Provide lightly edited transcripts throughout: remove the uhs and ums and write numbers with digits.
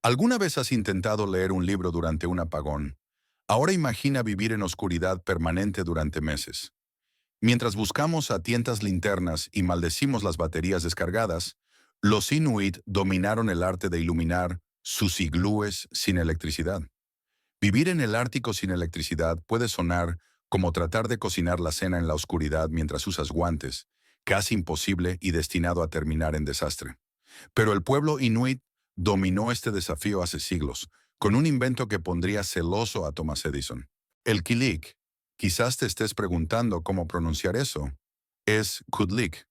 ¿Alguna vez has intentado leer un libro durante un apagón? Ahora imagina vivir en oscuridad permanente durante meses. Mientras buscamos a tientas linternas y maldecimos las baterías descargadas, los Inuit dominaron el arte de iluminar sus iglúes sin electricidad. Vivir en el Ártico sin electricidad puede sonar como tratar de cocinar la cena en la oscuridad mientras usas guantes, casi imposible y destinado a terminar en desastre. Pero el pueblo inuit dominó este desafío hace siglos, con un invento que pondría celoso a Thomas Edison. El kilik. Quizás te estés preguntando cómo pronunciar eso. Es kudlik.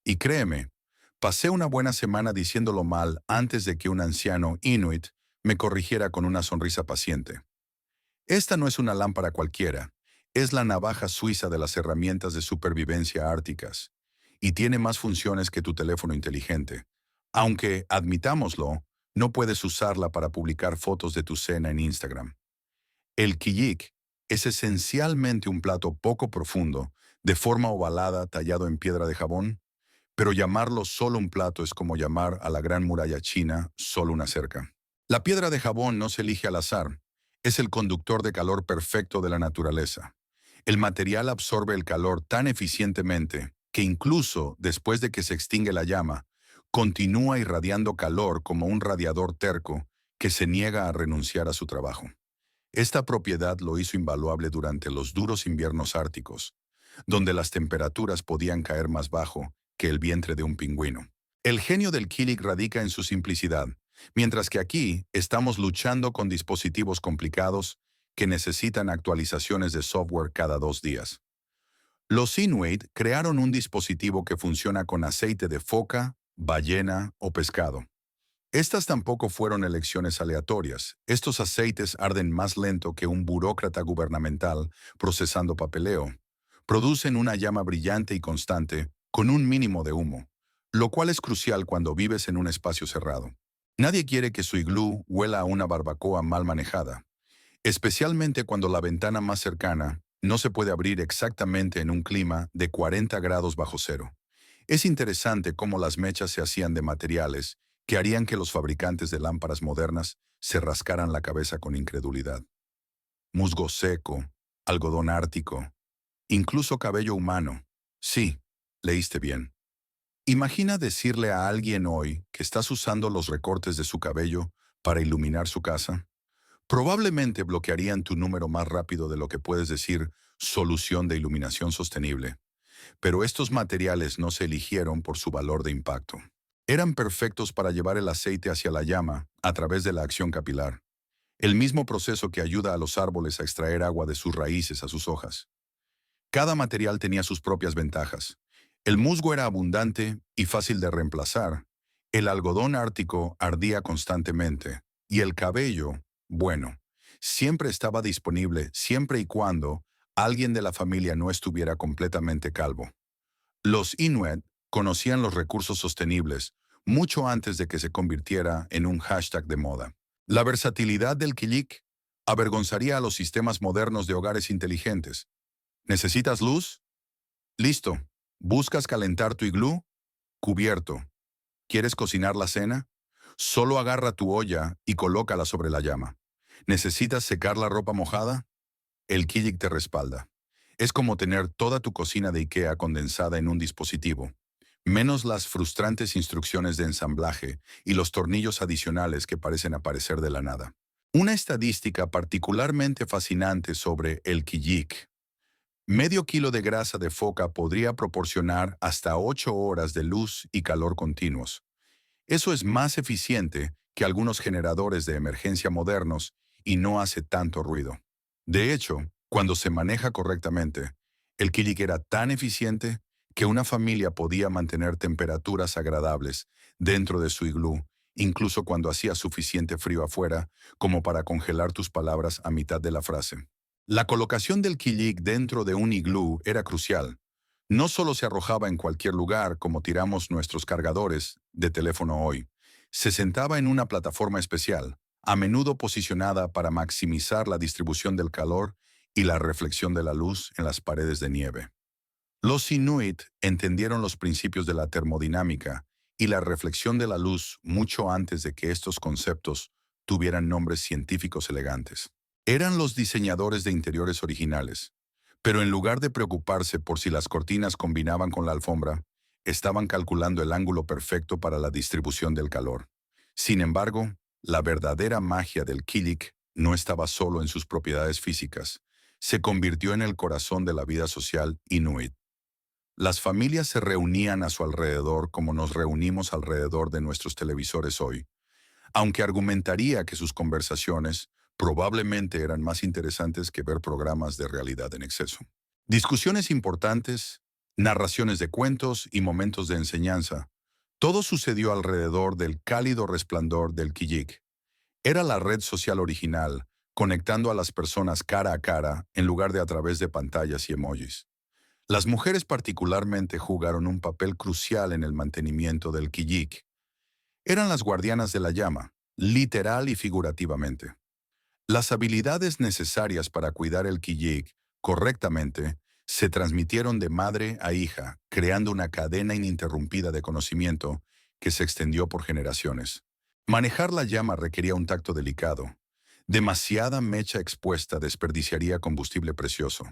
Y créeme, pasé una buena semana diciéndolo mal antes de que un anciano inuit me corrigiera con una sonrisa paciente. Esta no es una lámpara cualquiera, es la navaja suiza de las herramientas de supervivencia árticas, y tiene más funciones que tu teléfono inteligente. Aunque, admitámoslo, no puedes usarla para publicar fotos de tu cena en Instagram. El quillic es esencialmente un plato poco profundo, de forma ovalada tallado en piedra de jabón, pero llamarlo solo un plato es como llamar a la Gran Muralla China solo una cerca. La piedra de jabón no se elige al azar, es el conductor de calor perfecto de la naturaleza. El material absorbe el calor tan eficientemente que incluso después de que se extingue la llama, continúa irradiando calor como un radiador terco que se niega a renunciar a su trabajo. Esta propiedad lo hizo invaluable durante los duros inviernos árticos, donde las temperaturas podían caer más bajo que el vientre de un pingüino. El genio del Killik radica en su simplicidad, mientras que aquí estamos luchando con dispositivos complicados que necesitan actualizaciones de software cada 2 días. Los Inuit crearon un dispositivo que funciona con aceite de foca, ballena o pescado. Estas tampoco fueron elecciones aleatorias. Estos aceites arden más lento que un burócrata gubernamental procesando papeleo. Producen una llama brillante y constante, con un mínimo de humo, lo cual es crucial cuando vives en un espacio cerrado. Nadie quiere que su iglú huela a una barbacoa mal manejada, especialmente cuando la ventana más cercana no se puede abrir exactamente en un clima de 40 grados bajo cero. Es interesante cómo las mechas se hacían de materiales que harían que los fabricantes de lámparas modernas se rascaran la cabeza con incredulidad. Musgo seco, algodón ártico, incluso cabello humano. Sí, leíste bien. Imagina decirle a alguien hoy que estás usando los recortes de su cabello para iluminar su casa. Probablemente bloquearían tu número más rápido de lo que puedes decir solución de iluminación sostenible. Pero estos materiales no se eligieron por su valor de impacto. Eran perfectos para llevar el aceite hacia la llama a través de la acción capilar, el mismo proceso que ayuda a los árboles a extraer agua de sus raíces a sus hojas. Cada material tenía sus propias ventajas. El musgo era abundante y fácil de reemplazar. El algodón ártico ardía constantemente. Y el cabello, bueno, siempre estaba disponible siempre y cuando alguien de la familia no estuviera completamente calvo. Los Inuit conocían los recursos sostenibles mucho antes de que se convirtiera en un hashtag de moda. La versatilidad del Killik avergonzaría a los sistemas modernos de hogares inteligentes. ¿Necesitas luz? Listo. ¿Buscas calentar tu iglú? Cubierto. ¿Quieres cocinar la cena? Solo agarra tu olla y colócala sobre la llama. ¿Necesitas secar la ropa mojada? El Killik te respalda. Es como tener toda tu cocina de IKEA condensada en un dispositivo, menos las frustrantes instrucciones de ensamblaje y los tornillos adicionales que parecen aparecer de la nada. Una estadística particularmente fascinante sobre el Killik. Medio kilo de grasa de foca podría proporcionar hasta 8 horas de luz y calor continuos. Eso es más eficiente que algunos generadores de emergencia modernos y no hace tanto ruido. De hecho, cuando se maneja correctamente, el Killik era tan eficiente que una familia podía mantener temperaturas agradables dentro de su iglú, incluso cuando hacía suficiente frío afuera como para congelar tus palabras a mitad de la frase. La colocación del Killik dentro de un iglú era crucial. No solo se arrojaba en cualquier lugar como tiramos nuestros cargadores de teléfono hoy. Se sentaba en una plataforma especial, a menudo posicionada para maximizar la distribución del calor y la reflexión de la luz en las paredes de nieve. Los Inuit entendieron los principios de la termodinámica y la reflexión de la luz mucho antes de que estos conceptos tuvieran nombres científicos elegantes. Eran los diseñadores de interiores originales, pero en lugar de preocuparse por si las cortinas combinaban con la alfombra, estaban calculando el ángulo perfecto para la distribución del calor. Sin embargo, la verdadera magia del Kijik no estaba solo en sus propiedades físicas, se convirtió en el corazón de la vida social inuit. Las familias se reunían a su alrededor como nos reunimos alrededor de nuestros televisores hoy, aunque argumentaría que sus conversaciones probablemente eran más interesantes que ver programas de realidad en exceso. Discusiones importantes, narraciones de cuentos y momentos de enseñanza, todo sucedió alrededor del cálido resplandor del Kijik. Era la red social original, conectando a las personas cara a cara en lugar de a través de pantallas y emojis. Las mujeres particularmente jugaron un papel crucial en el mantenimiento del Kijik. Eran las guardianas de la llama, literal y figurativamente. Las habilidades necesarias para cuidar el Kijik correctamente se transmitieron de madre a hija, creando una cadena ininterrumpida de conocimiento que se extendió por generaciones. Manejar la llama requería un tacto delicado. Demasiada mecha expuesta desperdiciaría combustible precioso.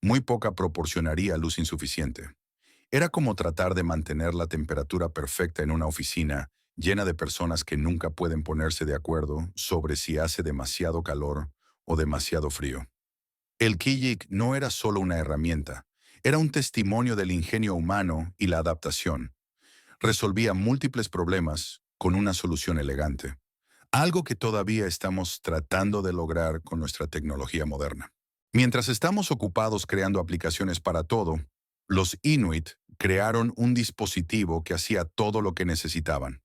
Muy poca proporcionaría luz insuficiente. Era como tratar de mantener la temperatura perfecta en una oficina llena de personas que nunca pueden ponerse de acuerdo sobre si hace demasiado calor o demasiado frío. El Kijik no era solo una herramienta, era un testimonio del ingenio humano y la adaptación. Resolvía múltiples problemas con una solución elegante, algo que todavía estamos tratando de lograr con nuestra tecnología moderna. Mientras estamos ocupados creando aplicaciones para todo, los Inuit crearon un dispositivo que hacía todo lo que necesitaban.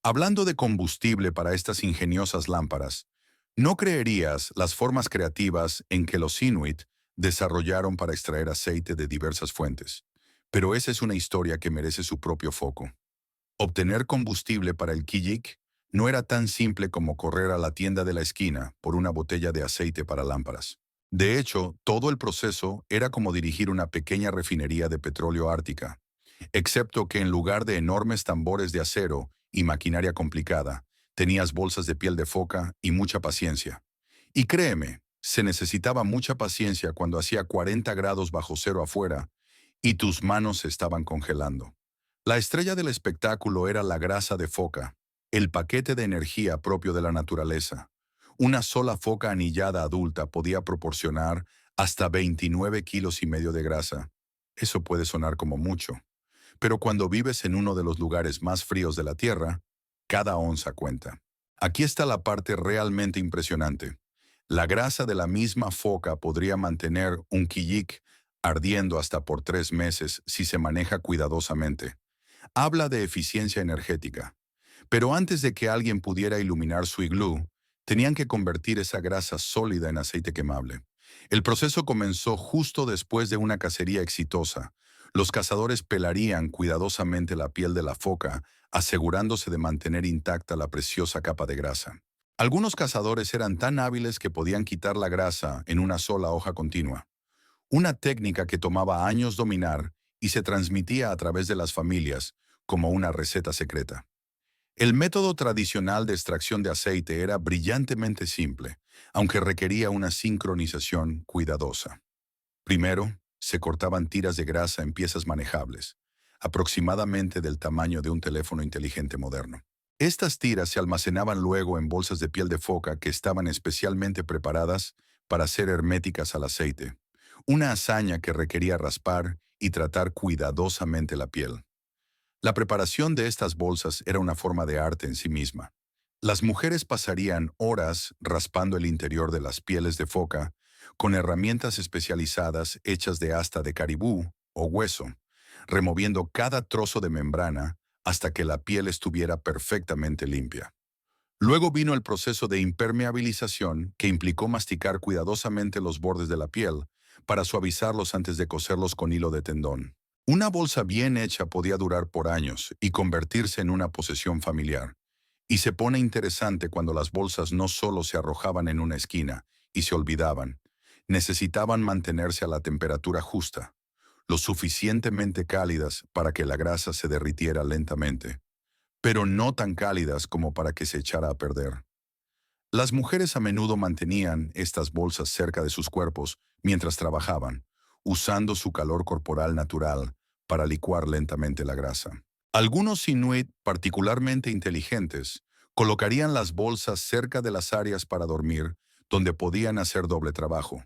Hablando de combustible para estas ingeniosas lámparas, no creerías las formas creativas en que los Inuit desarrollaron para extraer aceite de diversas fuentes. Pero esa es una historia que merece su propio foco. Obtener combustible para el Kijik no era tan simple como correr a la tienda de la esquina por una botella de aceite para lámparas. De hecho, todo el proceso era como dirigir una pequeña refinería de petróleo ártica, excepto que en lugar de enormes tambores de acero y maquinaria complicada, tenías bolsas de piel de foca y mucha paciencia. Y créeme, se necesitaba mucha paciencia cuando hacía 40 grados bajo cero afuera y tus manos se estaban congelando. La estrella del espectáculo era la grasa de foca, el paquete de energía propio de la naturaleza. Una sola foca anillada adulta podía proporcionar hasta 29 kilos y medio de grasa. Eso puede sonar como mucho, pero cuando vives en uno de los lugares más fríos de la Tierra, cada onza cuenta. Aquí está la parte realmente impresionante. La grasa de la misma foca podría mantener un Kijik ardiendo hasta por 3 meses si se maneja cuidadosamente. Habla de eficiencia energética. Pero antes de que alguien pudiera iluminar su iglú, tenían que convertir esa grasa sólida en aceite quemable. El proceso comenzó justo después de una cacería exitosa. Los cazadores pelarían cuidadosamente la piel de la foca, asegurándose de mantener intacta la preciosa capa de grasa. Algunos cazadores eran tan hábiles que podían quitar la grasa en una sola hoja continua. Una técnica que tomaba años dominar y se transmitía a través de las familias como una receta secreta. El método tradicional de extracción de aceite era brillantemente simple, aunque requería una sincronización cuidadosa. Primero, se cortaban tiras de grasa en piezas manejables, aproximadamente del tamaño de un teléfono inteligente moderno. Estas tiras se almacenaban luego en bolsas de piel de foca que estaban especialmente preparadas para ser herméticas al aceite, una hazaña que requería raspar y tratar cuidadosamente la piel. La preparación de estas bolsas era una forma de arte en sí misma. Las mujeres pasarían horas raspando el interior de las pieles de foca con herramientas especializadas hechas de asta de caribú o hueso, removiendo cada trozo de membrana hasta que la piel estuviera perfectamente limpia. Luego vino el proceso de impermeabilización que implicó masticar cuidadosamente los bordes de la piel para suavizarlos antes de coserlos con hilo de tendón. Una bolsa bien hecha podía durar por años y convertirse en una posesión familiar. Y se pone interesante cuando las bolsas no solo se arrojaban en una esquina y se olvidaban, necesitaban mantenerse a la temperatura justa, lo suficientemente cálidas para que la grasa se derritiera lentamente, pero no tan cálidas como para que se echara a perder. Las mujeres a menudo mantenían estas bolsas cerca de sus cuerpos mientras trabajaban, usando su calor corporal natural para licuar lentamente la grasa. Algunos inuit particularmente inteligentes colocarían las bolsas cerca de las áreas para dormir, donde podían hacer doble trabajo.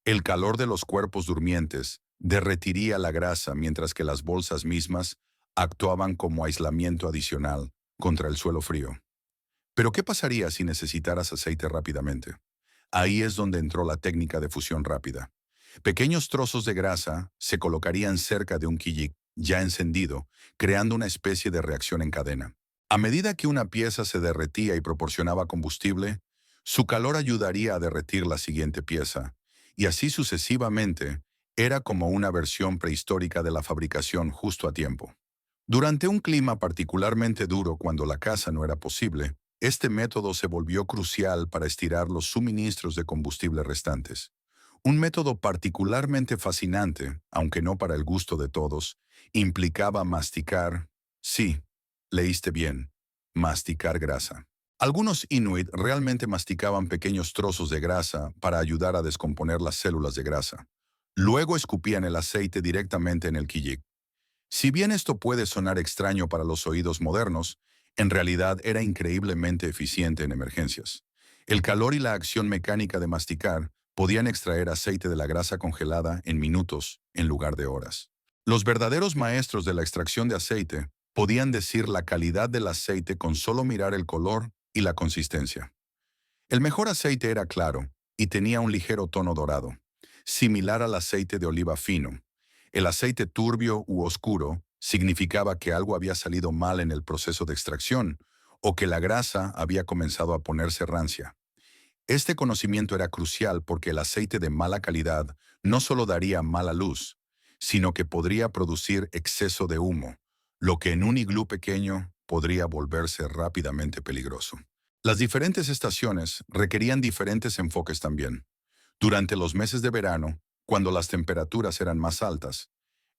El calor de los cuerpos durmientes derretiría la grasa mientras que las bolsas mismas actuaban como aislamiento adicional contra el suelo frío. Pero ¿qué pasaría si necesitaras aceite rápidamente? Ahí es donde entró la técnica de fusión rápida. Pequeños trozos de grasa se colocarían cerca de un quillic ya encendido, creando una especie de reacción en cadena. A medida que una pieza se derretía y proporcionaba combustible, su calor ayudaría a derretir la siguiente pieza, y así sucesivamente. Era como una versión prehistórica de la fabricación justo a tiempo. Durante un clima particularmente duro cuando la caza no era posible, este método se volvió crucial para estirar los suministros de combustible restantes. Un método particularmente fascinante, aunque no para el gusto de todos, implicaba masticar, sí, leíste bien, masticar grasa. Algunos inuit realmente masticaban pequeños trozos de grasa para ayudar a descomponer las células de grasa. Luego escupían el aceite directamente en el quillic. Si bien esto puede sonar extraño para los oídos modernos, en realidad era increíblemente eficiente en emergencias. El calor y la acción mecánica de masticar podían extraer aceite de la grasa congelada en minutos en lugar de horas. Los verdaderos maestros de la extracción de aceite podían decir la calidad del aceite con solo mirar el color y la consistencia. El mejor aceite era claro y tenía un ligero tono dorado, similar al aceite de oliva fino. El aceite turbio u oscuro significaba que algo había salido mal en el proceso de extracción o que la grasa había comenzado a ponerse rancia. Este conocimiento era crucial porque el aceite de mala calidad no solo daría mala luz, sino que podría producir exceso de humo, lo que en un iglú pequeño podría volverse rápidamente peligroso. Las diferentes estaciones requerían diferentes enfoques también. Durante los meses de verano, cuando las temperaturas eran más altas,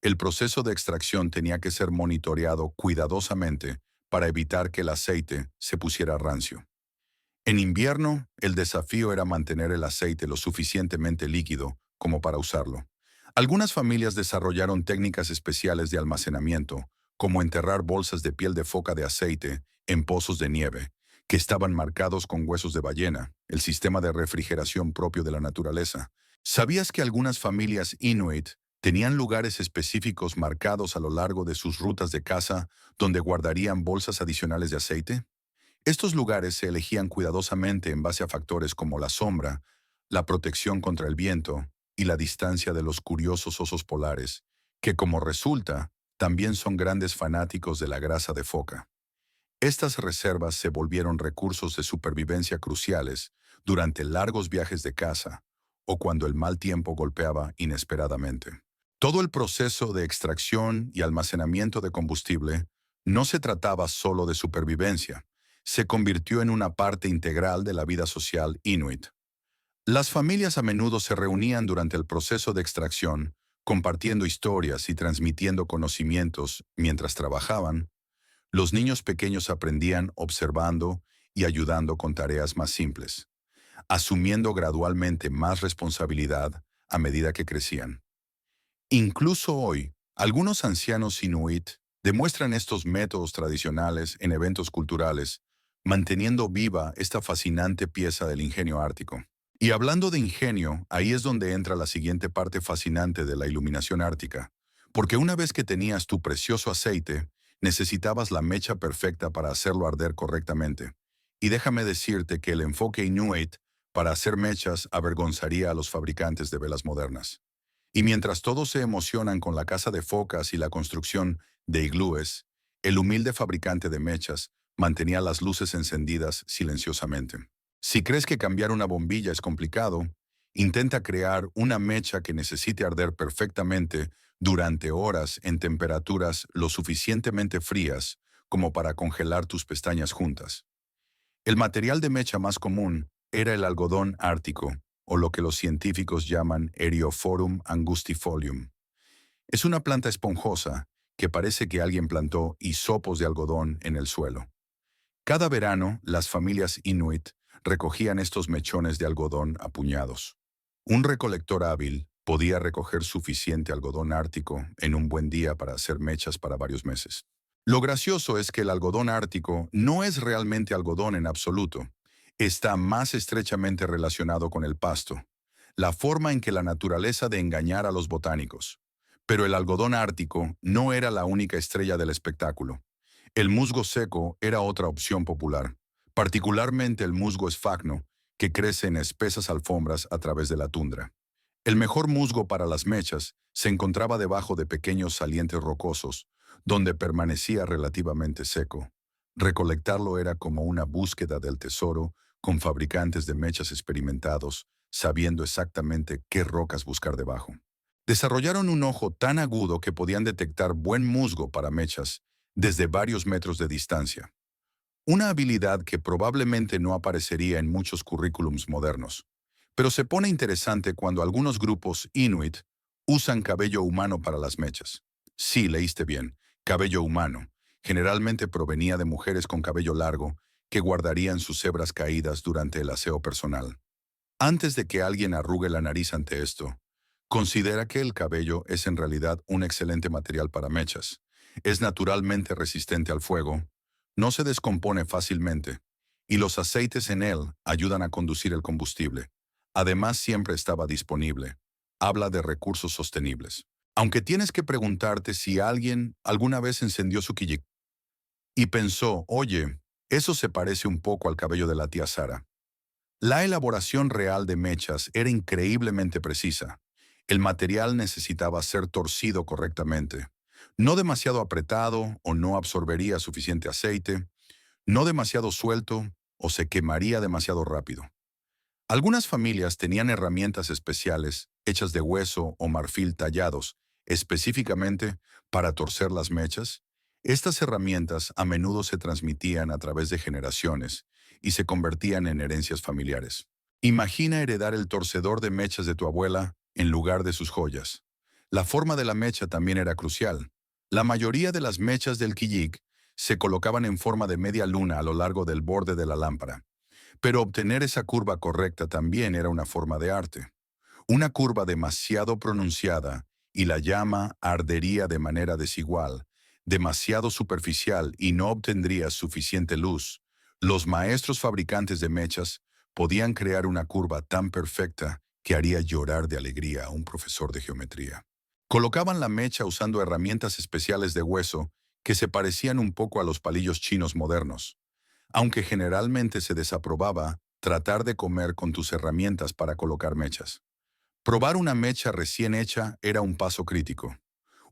el proceso de extracción tenía que ser monitoreado cuidadosamente para evitar que el aceite se pusiera rancio. En invierno, el desafío era mantener el aceite lo suficientemente líquido como para usarlo. Algunas familias desarrollaron técnicas especiales de almacenamiento, como enterrar bolsas de piel de foca de aceite en pozos de nieve, que estaban marcados con huesos de ballena, el sistema de refrigeración propio de la naturaleza. ¿Sabías que algunas familias inuit tenían lugares específicos marcados a lo largo de sus rutas de caza donde guardarían bolsas adicionales de aceite? Estos lugares se elegían cuidadosamente en base a factores como la sombra, la protección contra el viento y la distancia de los curiosos osos polares, que como resulta, también son grandes fanáticos de la grasa de foca. Estas reservas se volvieron recursos de supervivencia cruciales durante largos viajes de caza o cuando el mal tiempo golpeaba inesperadamente. Todo el proceso de extracción y almacenamiento de combustible no se trataba solo de supervivencia, se convirtió en una parte integral de la vida social inuit. Las familias a menudo se reunían durante el proceso de extracción, compartiendo historias y transmitiendo conocimientos mientras trabajaban. Los niños pequeños aprendían observando y ayudando con tareas más simples, asumiendo gradualmente más responsabilidad a medida que crecían. Incluso hoy, algunos ancianos inuit demuestran estos métodos tradicionales en eventos culturales, manteniendo viva esta fascinante pieza del ingenio ártico. Y hablando de ingenio, ahí es donde entra la siguiente parte fascinante de la iluminación ártica, porque una vez que tenías tu precioso aceite, necesitabas la mecha perfecta para hacerlo arder correctamente. Y déjame decirte que el enfoque inuit para hacer mechas avergonzaría a los fabricantes de velas modernas. Y mientras todos se emocionan con la caza de focas y la construcción de iglúes, el humilde fabricante de mechas mantenía las luces encendidas silenciosamente. Si crees que cambiar una bombilla es complicado, intenta crear una mecha que necesite arder perfectamente durante horas en temperaturas lo suficientemente frías como para congelar tus pestañas juntas. El material de mecha más común era el algodón ártico, o lo que los científicos llaman Eriophorum angustifolium. Es una planta esponjosa que parece que alguien plantó hisopos de algodón en el suelo. Cada verano, las familias inuit recogían estos mechones de algodón a puñados. Un recolector hábil podía recoger suficiente algodón ártico en un buen día para hacer mechas para varios meses. Lo gracioso es que el algodón ártico no es realmente algodón en absoluto. Está más estrechamente relacionado con el pasto, la forma en que la naturaleza de engañar a los botánicos. Pero el algodón ártico no era la única estrella del espectáculo. El musgo seco era otra opción popular, particularmente el musgo esfagno, que crece en espesas alfombras a través de la tundra. El mejor musgo para las mechas se encontraba debajo de pequeños salientes rocosos, donde permanecía relativamente seco. Recolectarlo era como una búsqueda del tesoro, con fabricantes de mechas experimentados, sabiendo exactamente qué rocas buscar debajo. Desarrollaron un ojo tan agudo que podían detectar buen musgo para mechas desde varios metros de distancia. Una habilidad que probablemente no aparecería en muchos currículums modernos. Pero se pone interesante cuando algunos grupos Inuit usan cabello humano para las mechas. Sí, leíste bien, cabello humano. Generalmente provenía de mujeres con cabello largo que guardarían sus hebras caídas durante el aseo personal. Antes de que alguien arrugue la nariz ante esto, considera que el cabello es en realidad un excelente material para mechas. Es naturalmente resistente al fuego, no se descompone fácilmente, y los aceites en él ayudan a conducir el combustible. Además, siempre estaba disponible. Habla de recursos sostenibles. Aunque tienes que preguntarte si alguien alguna vez encendió su quillic y pensó, oye, eso se parece un poco al cabello de la tía Sara. La elaboración real de mechas era increíblemente precisa. El material necesitaba ser torcido correctamente. No demasiado apretado o no absorbería suficiente aceite, no demasiado suelto o se quemaría demasiado rápido. Algunas familias tenían herramientas especiales, hechas de hueso o marfil tallados, específicamente para torcer las mechas. Estas herramientas a menudo se transmitían a través de generaciones y se convertían en herencias familiares. Imagina heredar el torcedor de mechas de tu abuela en lugar de sus joyas. La forma de la mecha también era crucial. La mayoría de las mechas del quillic se colocaban en forma de media luna a lo largo del borde de la lámpara. Pero obtener esa curva correcta también era una forma de arte. Una curva demasiado pronunciada y la llama ardería de manera desigual, demasiado superficial y no obtendría suficiente luz. Los maestros fabricantes de mechas podían crear una curva tan perfecta que haría llorar de alegría a un profesor de geometría. Colocaban la mecha usando herramientas especiales de hueso que se parecían un poco a los palillos chinos modernos. Aunque generalmente se desaprobaba tratar de comer con tus herramientas para colocar mechas. Probar una mecha recién hecha era un paso crítico.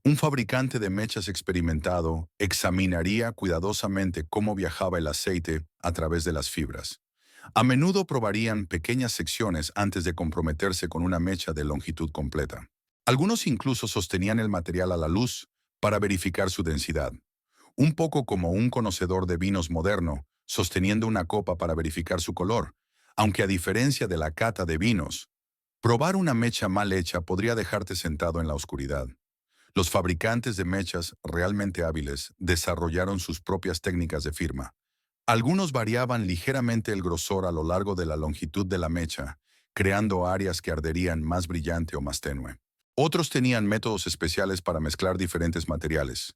Un fabricante de mechas experimentado examinaría cuidadosamente cómo viajaba el aceite a través de las fibras. A menudo probarían pequeñas secciones antes de comprometerse con una mecha de longitud completa. Algunos incluso sostenían el material a la luz para verificar su densidad. Un poco como un conocedor de vinos moderno, sosteniendo una copa para verificar su color, aunque a diferencia de la cata de vinos, probar una mecha mal hecha podría dejarte sentado en la oscuridad. Los fabricantes de mechas realmente hábiles desarrollaron sus propias técnicas de firma. Algunos variaban ligeramente el grosor a lo largo de la longitud de la mecha, creando áreas que arderían más brillante o más tenue. Otros tenían métodos especiales para mezclar diferentes materiales,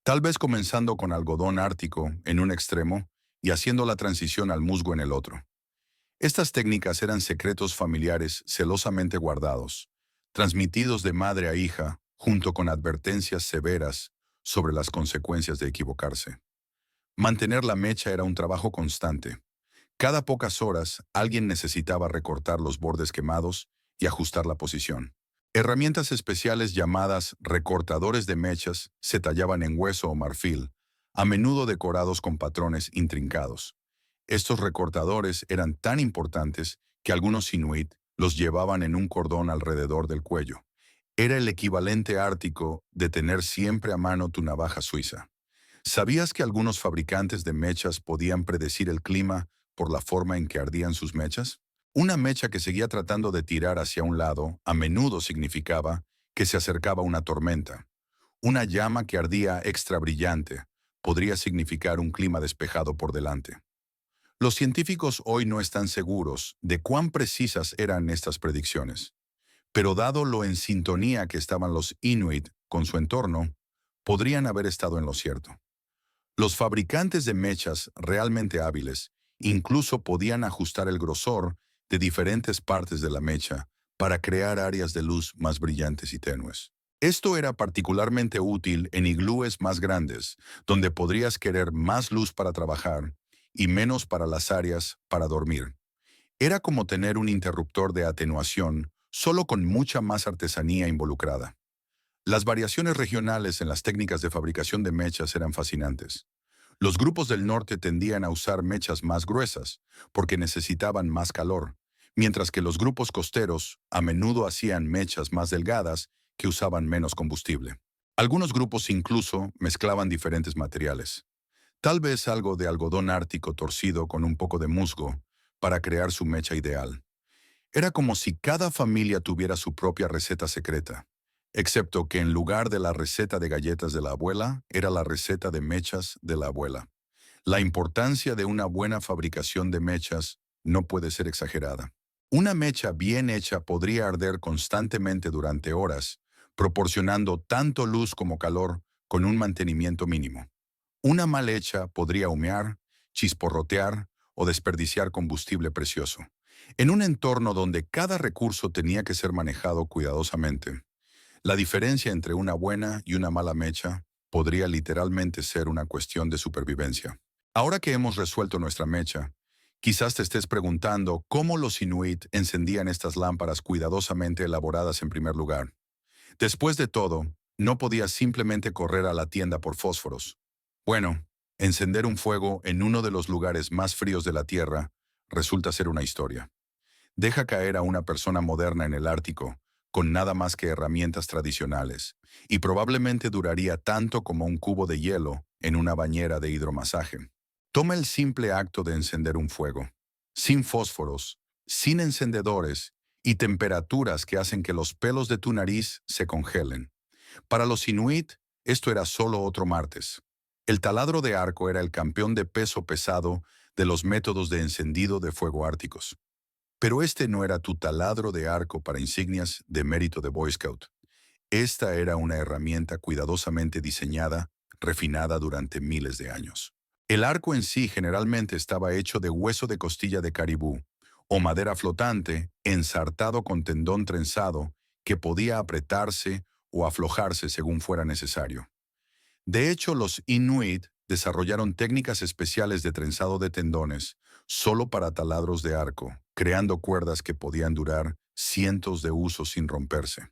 tal vez comenzando con algodón ártico en un extremo y haciendo la transición al musgo en el otro. Estas técnicas eran secretos familiares celosamente guardados, transmitidos de madre a hija, junto con advertencias severas sobre las consecuencias de equivocarse. Mantener la mecha era un trabajo constante. Cada pocas horas, alguien necesitaba recortar los bordes quemados y ajustar la posición. Herramientas especiales llamadas recortadores de mechas se tallaban en hueso o marfil, a menudo decorados con patrones intrincados. Estos recortadores eran tan importantes que algunos inuit los llevaban en un cordón alrededor del cuello. Era el equivalente ártico de tener siempre a mano tu navaja suiza. ¿Sabías que algunos fabricantes de mechas podían predecir el clima por la forma en que ardían sus mechas? Una mecha que seguía tratando de tirar hacia un lado a menudo significaba que se acercaba una tormenta. Una llama que ardía extra brillante podría significar un clima despejado por delante. Los científicos hoy no están seguros de cuán precisas eran estas predicciones, pero dado lo en sintonía que estaban los Inuit con su entorno, podrían haber estado en lo cierto. Los fabricantes de mechas realmente hábiles incluso podían ajustar el grosor de diferentes partes de la mecha para crear áreas de luz más brillantes y tenues. Esto era particularmente útil en iglúes más grandes, donde podrías querer más luz para trabajar y menos para las áreas para dormir. Era como tener un interruptor de atenuación, solo con mucha más artesanía involucrada. Las variaciones regionales en las técnicas de fabricación de mechas eran fascinantes. Los grupos del norte tendían a usar mechas más gruesas, porque necesitaban más calor, mientras que los grupos costeros a menudo hacían mechas más delgadas que usaban menos combustible. Algunos grupos incluso mezclaban diferentes materiales, tal vez algo de algodón ártico torcido con un poco de musgo, para crear su mecha ideal. Era como si cada familia tuviera su propia receta secreta, excepto que en lugar de la receta de galletas de la abuela, era la receta de mechas de la abuela. La importancia de una buena fabricación de mechas no puede ser exagerada. Una mecha bien hecha podría arder constantemente durante horas, proporcionando tanto luz como calor con un mantenimiento mínimo. Una mal hecha podría humear, chisporrotear o desperdiciar combustible precioso. En un entorno donde cada recurso tenía que ser manejado cuidadosamente, la diferencia entre una buena y una mala mecha podría literalmente ser una cuestión de supervivencia. Ahora que hemos resuelto nuestra mecha, quizás te estés preguntando cómo los Inuit encendían estas lámparas cuidadosamente elaboradas en primer lugar. Después de todo, no podías simplemente correr a la tienda por fósforos. Bueno, encender un fuego en uno de los lugares más fríos de la Tierra resulta ser una historia. Deja caer a una persona moderna en el Ártico, con nada más que herramientas tradicionales, y probablemente duraría tanto como un cubo de hielo en una bañera de hidromasaje. Toma el simple acto de encender un fuego, sin fósforos, sin encendedores y temperaturas que hacen que los pelos de tu nariz se congelen. Para los Inuit, esto era solo otro martes. El taladro de arco era el campeón de peso pesado de los métodos de encendido de fuego árticos. Pero este no era tu taladro de arco para insignias de mérito de Boy Scout. Esta era una herramienta cuidadosamente diseñada, refinada durante miles de años. El arco en sí generalmente estaba hecho de hueso de costilla de caribú, o madera flotante, ensartado con tendón trenzado, que podía apretarse o aflojarse según fuera necesario. De hecho, los Inuit desarrollaron técnicas especiales de trenzado de tendones solo para taladros de arco, creando cuerdas que podían durar cientos de usos sin romperse.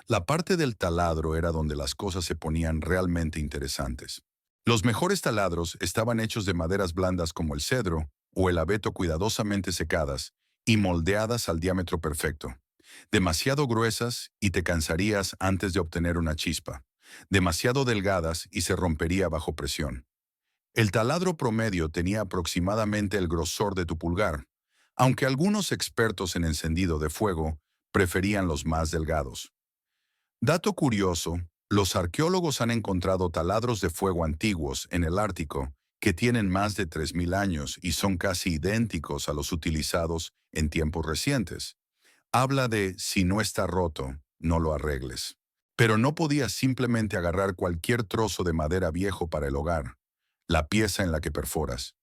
La parte del taladro era donde las cosas se ponían realmente interesantes. Los mejores taladros estaban hechos de maderas blandas como el cedro o el abeto cuidadosamente secadas y moldeadas al diámetro perfecto. Demasiado gruesas y te cansarías antes de obtener una chispa. Demasiado delgadas y se rompería bajo presión. El taladro promedio tenía aproximadamente el grosor de tu pulgar, aunque algunos expertos en encendido de fuego preferían los más delgados. Dato curioso, los arqueólogos han encontrado taladros de fuego antiguos en el Ártico que tienen más de 3000 años y son casi idénticos a los utilizados en tiempos recientes. Habla de si no está roto, no lo arregles. Pero no podías simplemente agarrar cualquier trozo de madera viejo para el hogar, la pieza en la que perforas.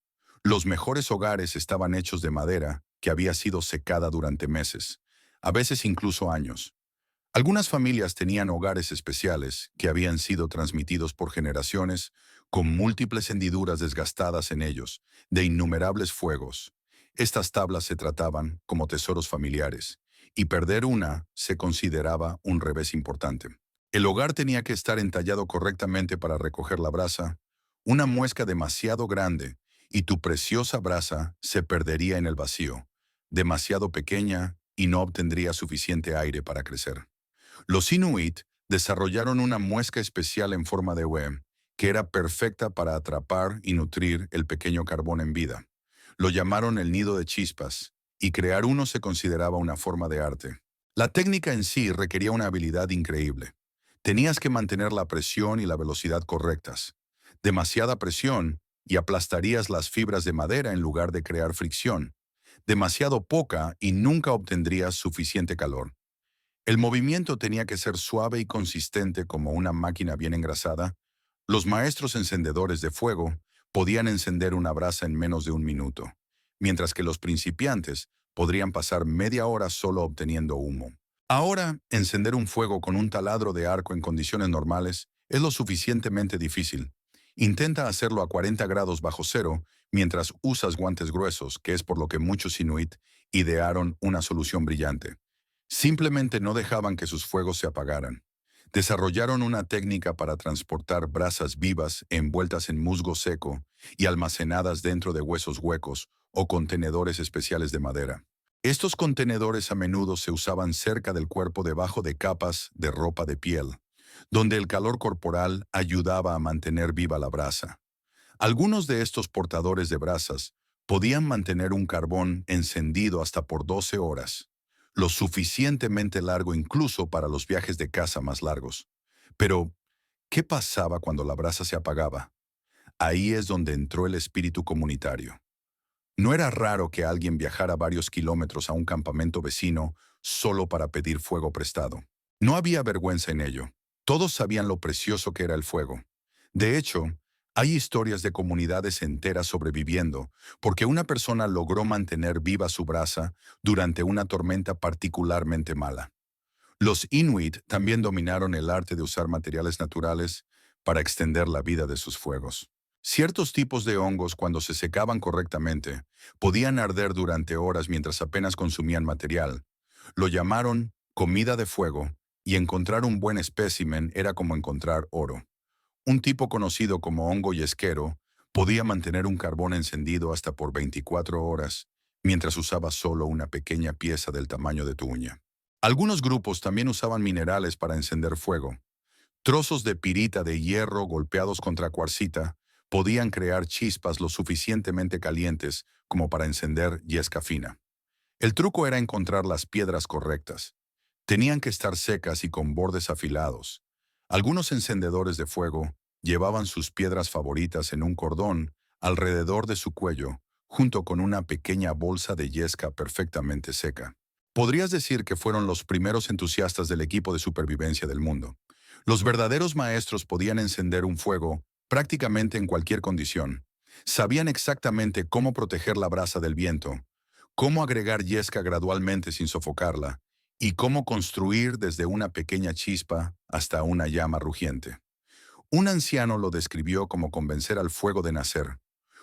Los mejores hogares estaban hechos de madera que había sido secada durante meses, a veces incluso años. Algunas familias tenían hogares especiales que habían sido transmitidos por generaciones, con múltiples hendiduras desgastadas en ellos, de innumerables fuegos. Estas tablas se trataban como tesoros familiares, y perder una se consideraba un revés importante. El hogar tenía que estar entallado correctamente para recoger la brasa, una muesca demasiado grande, y tu preciosa brasa se perdería en el vacío, demasiado pequeña y no obtendría suficiente aire para crecer. Los Inuit desarrollaron una muesca especial en forma de W, que era perfecta para atrapar y nutrir el pequeño carbón en vida. Lo llamaron el nido de chispas, y crear uno se consideraba una forma de arte. La técnica en sí requería una habilidad increíble. Tenías que mantener la presión y la velocidad correctas. Demasiada presión y aplastarías las fibras de madera en lugar de crear fricción. Demasiado poca y nunca obtendrías suficiente calor. El movimiento tenía que ser suave y consistente como una máquina bien engrasada. Los maestros encendedores de fuego podían encender una brasa en menos de un minuto, mientras que los principiantes podrían pasar media hora solo obteniendo humo. Ahora, encender un fuego con un taladro de arco en condiciones normales es lo suficientemente difícil. Intenta hacerlo a 40 grados bajo cero mientras usas guantes gruesos, que es por lo que muchos inuit idearon una solución brillante. Simplemente no dejaban que sus fuegos se apagaran. Desarrollaron una técnica para transportar brasas vivas envueltas en musgo seco y almacenadas dentro de huesos huecos o contenedores especiales de madera. Estos contenedores a menudo se usaban cerca del cuerpo debajo de capas de ropa de piel, donde el calor corporal ayudaba a mantener viva la brasa. Algunos de estos portadores de brasas podían mantener un carbón encendido hasta por 12 horas, lo suficientemente largo incluso para los viajes de caza más largos. Pero, ¿qué pasaba cuando la brasa se apagaba? Ahí es donde entró el espíritu comunitario. No era raro que alguien viajara varios kilómetros a un campamento vecino solo para pedir fuego prestado. No había vergüenza en ello. Todos sabían lo precioso que era el fuego. De hecho, hay historias de comunidades enteras sobreviviendo porque una persona logró mantener viva su brasa durante una tormenta particularmente mala. Los Inuit también dominaron el arte de usar materiales naturales para extender la vida de sus fuegos. Ciertos tipos de hongos, cuando se secaban correctamente, podían arder durante horas mientras apenas consumían material. Lo llamaron comida de fuego, y encontrar un buen espécimen era como encontrar oro. Un tipo conocido como hongo yesquero podía mantener un carbón encendido hasta por 24 horas, mientras usaba solo una pequeña pieza del tamaño de tu uña. Algunos grupos también usaban minerales para encender fuego. Trozos de pirita de hierro golpeados contra cuarcita podían crear chispas lo suficientemente calientes como para encender yesca fina. El truco era encontrar las piedras correctas. Tenían que estar secas y con bordes afilados. Algunos encendedores de fuego llevaban sus piedras favoritas en un cordón alrededor de su cuello, junto con una pequeña bolsa de yesca perfectamente seca. Podrías decir que fueron los primeros entusiastas del equipo de supervivencia del mundo. Los verdaderos maestros podían encender un fuego prácticamente en cualquier condición. Sabían exactamente cómo proteger la brasa del viento, cómo agregar yesca gradualmente sin sofocarla, y cómo construir desde una pequeña chispa hasta una llama rugiente. Un anciano lo describió como convencer al fuego de nacer,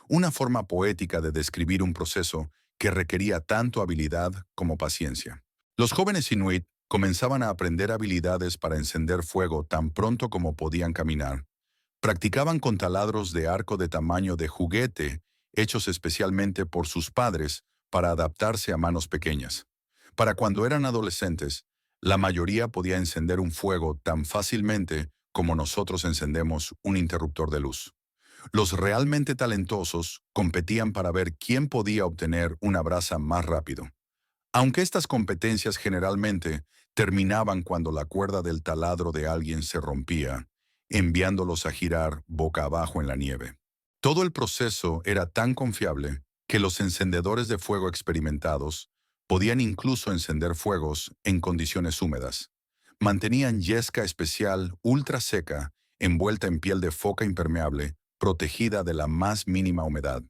una forma poética de describir un proceso que requería tanto habilidad como paciencia. Los jóvenes inuit comenzaban a aprender habilidades para encender fuego tan pronto como podían caminar. Practicaban con taladros de arco de tamaño de juguete, hechos especialmente por sus padres para adaptarse a manos pequeñas. Para cuando eran adolescentes, la mayoría podía encender un fuego tan fácilmente como nosotros encendemos un interruptor de luz. Los realmente talentosos competían para ver quién podía obtener una brasa más rápido. Aunque estas competencias generalmente terminaban cuando la cuerda del taladro de alguien se rompía, enviándolos a girar boca abajo en la nieve. Todo el proceso era tan confiable que los encendedores de fuego experimentados podían incluso encender fuegos en condiciones húmedas. Mantenían yesca especial ultra seca, envuelta en piel de foca impermeable, protegida de la más mínima humedad.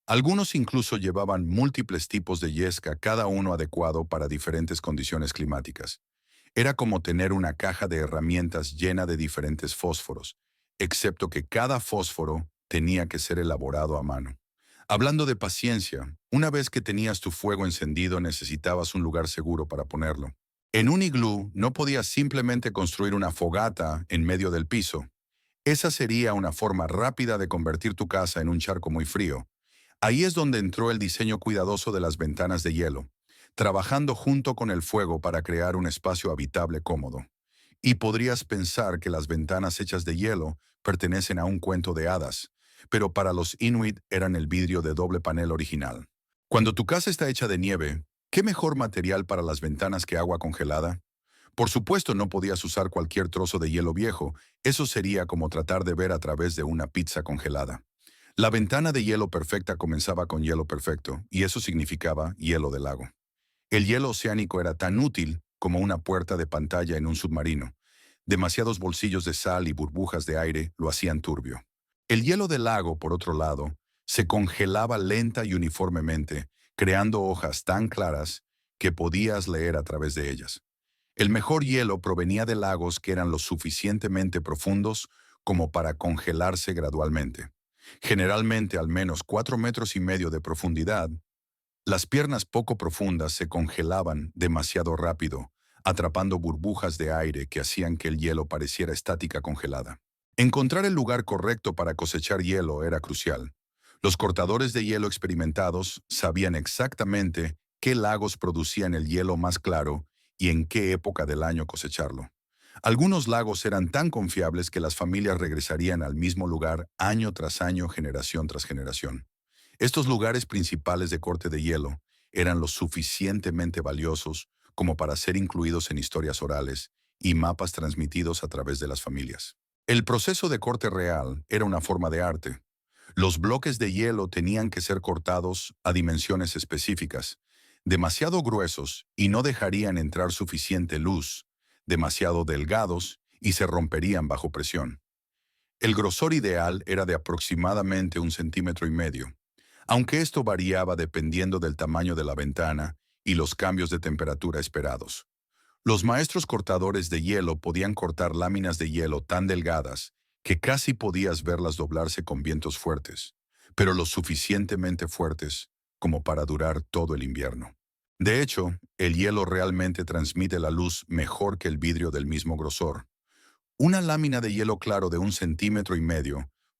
Algunos incluso llevaban múltiples tipos de yesca, cada uno adecuado para diferentes condiciones climáticas. Era como tener una caja de herramientas llena de diferentes fósforos, excepto que cada fósforo tenía que ser elaborado a mano. Hablando de paciencia, una vez que tenías tu fuego encendido necesitabas un lugar seguro para ponerlo. En un iglú no podías simplemente construir una fogata en medio del piso. Esa sería una forma rápida de convertir tu casa en un charco muy frío. Ahí es donde entró el diseño cuidadoso de las ventanas de hielo, trabajando junto con el fuego para crear un espacio habitable cómodo. Y podrías pensar que las ventanas hechas de hielo pertenecen a un cuento de hadas, pero para los Inuit eran el vidrio de doble panel original. Cuando tu casa está hecha de nieve, ¿qué mejor material para las ventanas que agua congelada? Por supuesto no podías usar cualquier trozo de hielo viejo, eso sería como tratar de ver a través de una pizza congelada. La ventana de hielo perfecta comenzaba con hielo perfecto, y eso significaba hielo de lago. El hielo oceánico era tan útil como una puerta de pantalla en un submarino. Demasiados bolsillos de sal y burbujas de aire lo hacían turbio. El hielo del lago, por otro lado, se congelaba lenta y uniformemente, creando hojas tan claras que podías leer a través de ellas. El mejor hielo provenía de lagos que eran lo suficientemente profundos como para congelarse gradualmente. Generalmente al menos 4,5 metros de profundidad. Las piernas poco profundas se congelaban demasiado rápido, atrapando burbujas de aire que hacían que el hielo pareciera estática congelada. Encontrar el lugar correcto para cosechar hielo era crucial. Los cortadores de hielo experimentados sabían exactamente qué lagos producían el hielo más claro y en qué época del año cosecharlo. Algunos lagos eran tan confiables que las familias regresarían al mismo lugar año tras año, generación tras generación. Estos lugares principales de corte de hielo eran lo suficientemente valiosos como para ser incluidos en historias orales y mapas transmitidos a través de las familias. El proceso de corte real era una forma de arte. Los bloques de hielo tenían que ser cortados a dimensiones específicas, demasiado gruesos y no dejarían entrar suficiente luz, demasiado delgados y se romperían bajo presión. El grosor ideal era de aproximadamente 1,5 centímetros, aunque esto variaba dependiendo del tamaño de la ventana y los cambios de temperatura esperados. Los maestros cortadores de hielo podían cortar láminas de hielo tan delgadas que casi podías verlas doblarse con vientos fuertes, pero lo suficientemente fuertes como para durar todo el invierno. De hecho, el hielo realmente transmite la luz mejor que el vidrio del mismo grosor. Una lámina de hielo claro de 1,5 centímetros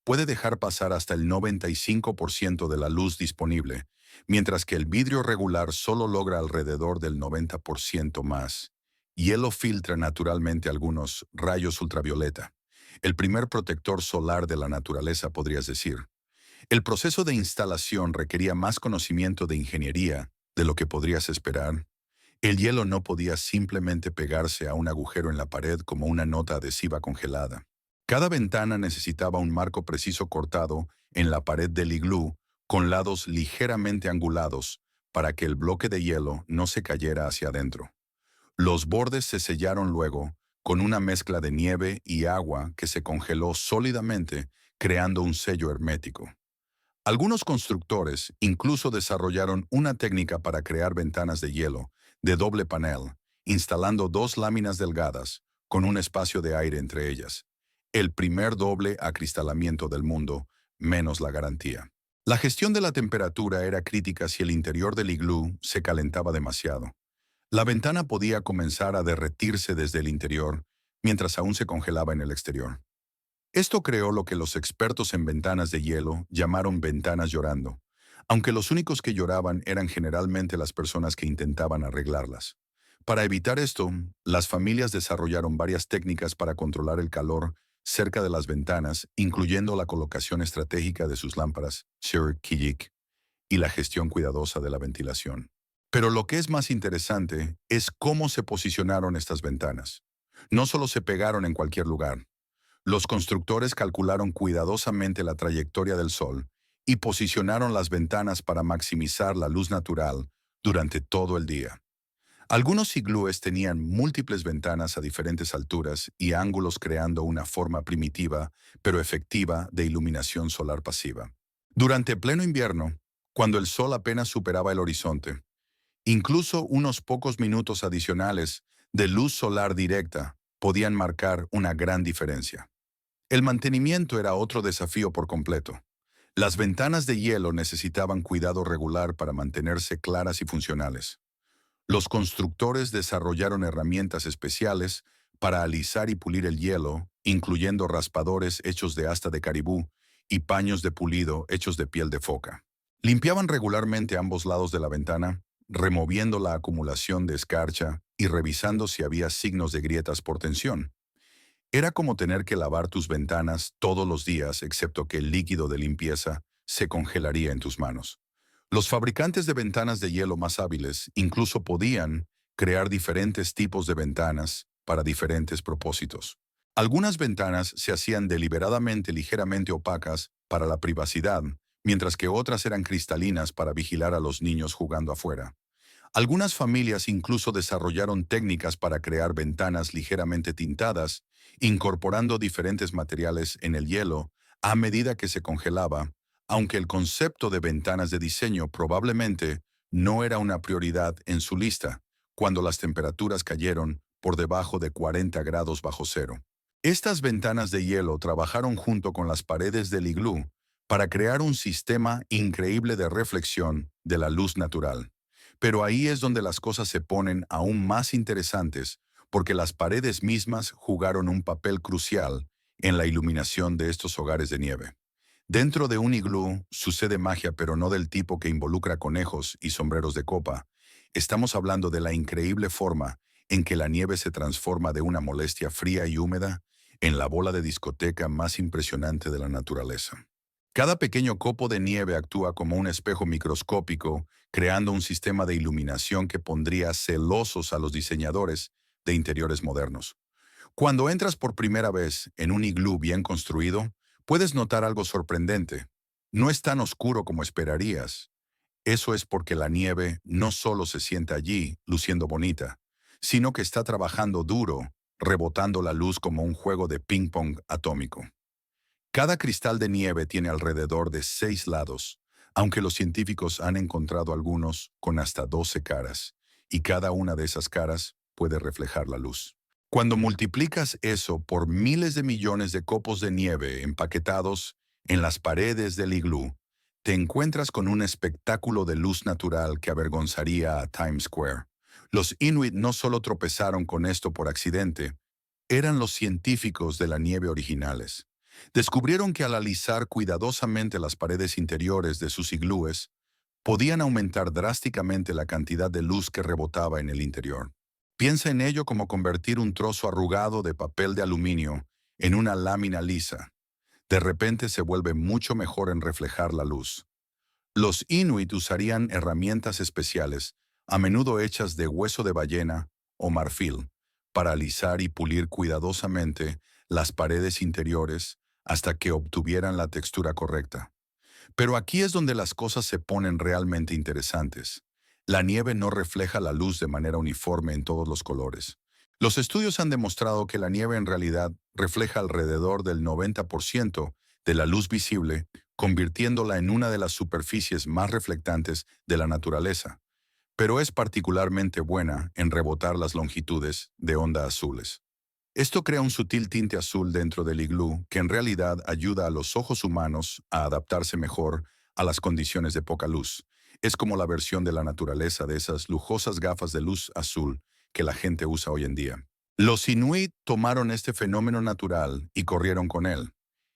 puede dejar pasar hasta el 95% de la luz disponible, mientras que el vidrio regular solo logra alrededor del 90% más. Hielo filtra naturalmente algunos rayos ultravioleta. El primer protector solar de la naturaleza, podrías decir. El proceso de instalación requería más conocimiento de ingeniería de lo que podrías esperar. El hielo no podía simplemente pegarse a un agujero en la pared como una nota adhesiva congelada. Cada ventana necesitaba un marco preciso cortado en la pared del iglú con lados ligeramente angulados para que el bloque de hielo no se cayera hacia adentro. Los bordes se sellaron luego con una mezcla de nieve y agua que se congeló sólidamente, creando un sello hermético. Algunos constructores incluso desarrollaron una técnica para crear ventanas de hielo de doble panel, instalando dos láminas delgadas con un espacio de aire entre ellas. El primer doble acristalamiento del mundo, menos la garantía. La gestión de la temperatura era crítica si el interior del iglú se calentaba demasiado. La ventana podía comenzar a derretirse desde el interior, mientras aún se congelaba en el exterior. Esto creó lo que los expertos en ventanas de hielo llamaron ventanas llorando, aunque los únicos que lloraban eran generalmente las personas que intentaban arreglarlas. Para evitar esto, las familias desarrollaron varias técnicas para controlar el calor cerca de las ventanas, incluyendo la colocación estratégica de sus lámparas, Sir Kijik, y la gestión cuidadosa de la ventilación. Pero lo que es más interesante es cómo se posicionaron estas ventanas. No solo se pegaron en cualquier lugar. Los constructores calcularon cuidadosamente la trayectoria del sol y posicionaron las ventanas para maximizar la luz natural durante todo el día. Algunos iglúes tenían múltiples ventanas a diferentes alturas y ángulos, creando una forma primitiva pero efectiva de iluminación solar pasiva. Durante pleno invierno, cuando el sol apenas superaba el horizonte, incluso unos pocos minutos adicionales de luz solar directa podían marcar una gran diferencia. El mantenimiento era otro desafío por completo. Las ventanas de hielo necesitaban cuidado regular para mantenerse claras y funcionales. Los constructores desarrollaron herramientas especiales para alisar y pulir el hielo, incluyendo raspadores hechos de asta de caribú y paños de pulido hechos de piel de foca. Limpiaban regularmente ambos lados de la ventana, removiendo la acumulación de escarcha y revisando si había signos de grietas por tensión. Era como tener que lavar tus ventanas todos los días, excepto que el líquido de limpieza se congelaría en tus manos. Los fabricantes de ventanas de hielo más hábiles incluso podían crear diferentes tipos de ventanas para diferentes propósitos. Algunas ventanas se hacían deliberadamente ligeramente opacas para la privacidad, mientras que otras eran cristalinas para vigilar a los niños jugando afuera. Algunas familias incluso desarrollaron técnicas para crear ventanas ligeramente tintadas, incorporando diferentes materiales en el hielo a medida que se congelaba, aunque el concepto de ventanas de diseño probablemente no era una prioridad en su lista cuando las temperaturas cayeron por debajo de 40 grados bajo cero. Estas ventanas de hielo trabajaron junto con las paredes del iglú para crear un sistema increíble de reflexión de la luz natural. Pero ahí es donde las cosas se ponen aún más interesantes, porque las paredes mismas jugaron un papel crucial en la iluminación de estos hogares de nieve. Dentro de un iglú sucede magia, pero no del tipo que involucra conejos y sombreros de copa. Estamos hablando de la increíble forma en que la nieve se transforma de una molestia fría y húmeda en la bola de discoteca más impresionante de la naturaleza. Cada pequeño copo de nieve actúa como un espejo microscópico, creando un sistema de iluminación que pondría celosos a los diseñadores de interiores modernos. Cuando entras por primera vez en un iglú bien construido, puedes notar algo sorprendente. No es tan oscuro como esperarías. Eso es porque la nieve no solo se sienta allí, luciendo bonita, sino que está trabajando duro, rebotando la luz como un juego de ping-pong atómico. Cada cristal de nieve tiene alrededor de 6 lados, aunque los científicos han encontrado algunos con hasta 12 caras, y cada una de esas caras puede reflejar la luz. Cuando multiplicas eso por miles de millones de copos de nieve empaquetados en las paredes del iglú, te encuentras con un espectáculo de luz natural que avergonzaría a Times Square. Los Inuit no solo tropezaron con esto por accidente, eran los científicos de la nieve originales. Descubrieron que al alisar cuidadosamente las paredes interiores de sus iglúes, podían aumentar drásticamente la cantidad de luz que rebotaba en el interior. Piensa en ello como convertir un trozo arrugado de papel de aluminio en una lámina lisa. De repente se vuelve mucho mejor en reflejar la luz. Los Inuit usarían herramientas especiales, a menudo hechas de hueso de ballena o marfil, para alisar y pulir cuidadosamente las paredes interiores hasta que obtuvieran la textura correcta. Pero aquí es donde las cosas se ponen realmente interesantes. La nieve no refleja la luz de manera uniforme en todos los colores. Los estudios han demostrado que la nieve en realidad refleja alrededor del 90% de la luz visible, convirtiéndola en una de las superficies más reflectantes de la naturaleza, pero es particularmente buena en rebotar las longitudes de onda azules. Esto crea un sutil tinte azul dentro del iglú que en realidad ayuda a los ojos humanos a adaptarse mejor a las condiciones de poca luz. Es como la versión de la naturaleza de esas lujosas gafas de luz azul que la gente usa hoy en día. Los Inuit tomaron este fenómeno natural y corrieron con él.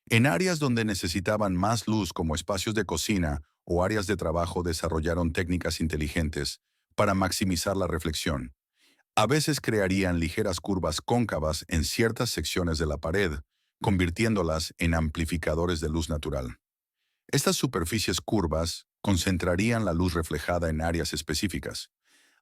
En áreas donde necesitaban más luz como espacios de cocina o áreas de trabajo desarrollaron técnicas inteligentes para maximizar la reflexión. A veces crearían ligeras curvas cóncavas en ciertas secciones de la pared, convirtiéndolas en amplificadores de luz natural. Estas superficies curvas concentrarían la luz reflejada en áreas específicas,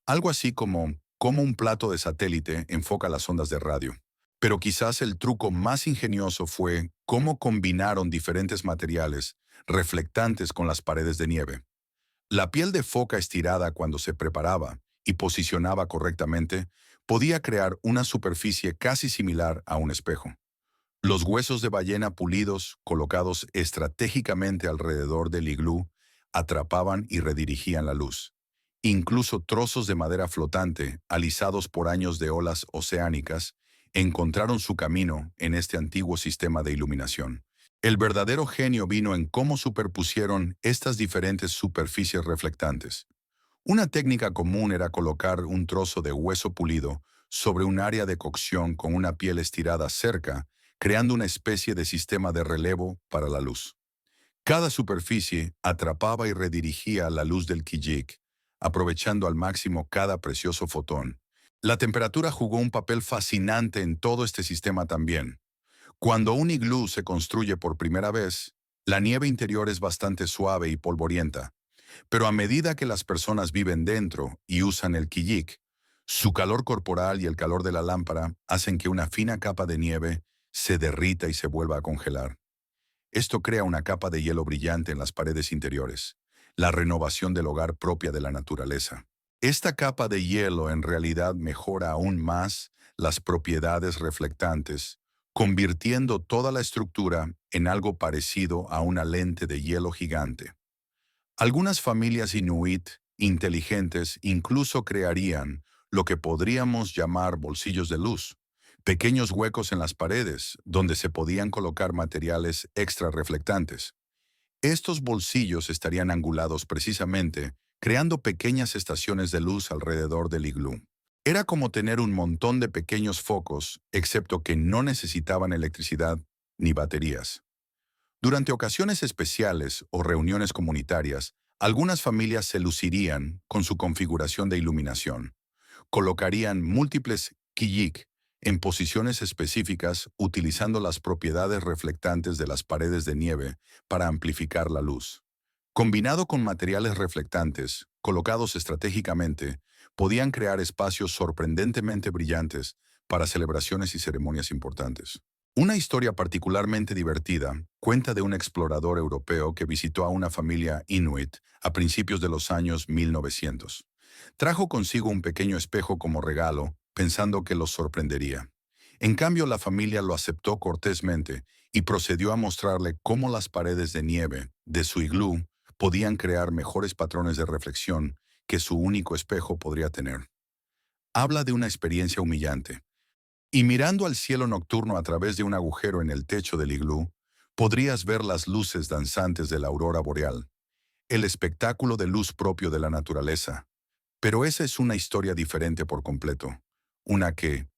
algo así como un plato de satélite enfoca las ondas de radio. Pero quizás el truco más ingenioso fue cómo combinaron diferentes materiales reflectantes con las paredes de nieve. La piel de foca estirada cuando se preparaba y posicionaba correctamente podía crear una superficie casi similar a un espejo. Los huesos de ballena pulidos, colocados estratégicamente alrededor del iglú, atrapaban y redirigían la luz. Incluso trozos de madera flotante, alisados por años de olas oceánicas, encontraron su camino en este antiguo sistema de iluminación. El verdadero genio vino en cómo superpusieron estas diferentes superficies reflectantes. Una técnica común era colocar un trozo de hueso pulido sobre un área de cocción con una piel estirada cerca, creando una especie de sistema de relevo para la luz. Cada superficie atrapaba y redirigía la luz del Kijik, aprovechando al máximo cada precioso fotón. La temperatura jugó un papel fascinante en todo este sistema también. Cuando un iglú se construye por primera vez, la nieve interior es bastante suave y polvorienta, pero a medida que las personas viven dentro y usan el Kijik, su calor corporal y el calor de la lámpara hacen que una fina capa de nieve se derrita y se vuelva a congelar. Esto crea una capa de hielo brillante en las paredes interiores, la renovación del hogar propia de la naturaleza. Esta capa de hielo en realidad mejora aún más las propiedades reflectantes, convirtiendo toda la estructura en algo parecido a una lente de hielo gigante. Algunas familias inuit inteligentes incluso crearían lo que podríamos llamar bolsillos de luz, pequeños huecos en las paredes donde se podían colocar materiales extra reflectantes. Estos bolsillos estarían angulados precisamente, creando pequeñas estaciones de luz alrededor del iglú. Era como tener un montón de pequeños focos, excepto que no necesitaban electricidad ni baterías. Durante ocasiones especiales o reuniones comunitarias, algunas familias se lucirían con su configuración de iluminación. Colocarían múltiples kijik en posiciones específicas utilizando las propiedades reflectantes de las paredes de nieve para amplificar la luz. Combinado con materiales reflectantes, colocados estratégicamente, podían crear espacios sorprendentemente brillantes para celebraciones y ceremonias importantes. Una historia particularmente divertida cuenta de un explorador europeo que visitó a una familia inuit a principios de los años 1900. Trajo consigo un pequeño espejo como regalo, pensando que los sorprendería. En cambio, la familia lo aceptó cortésmente y procedió a mostrarle cómo las paredes de nieve de su iglú podían crear mejores patrones de reflexión que su único espejo podría tener. Habla de una experiencia humillante. Y mirando al cielo nocturno a través de un agujero en el techo del iglú, podrías ver las luces danzantes de la aurora boreal, el espectáculo de luz propio de la naturaleza. Pero esa es una historia diferente por completo, una que,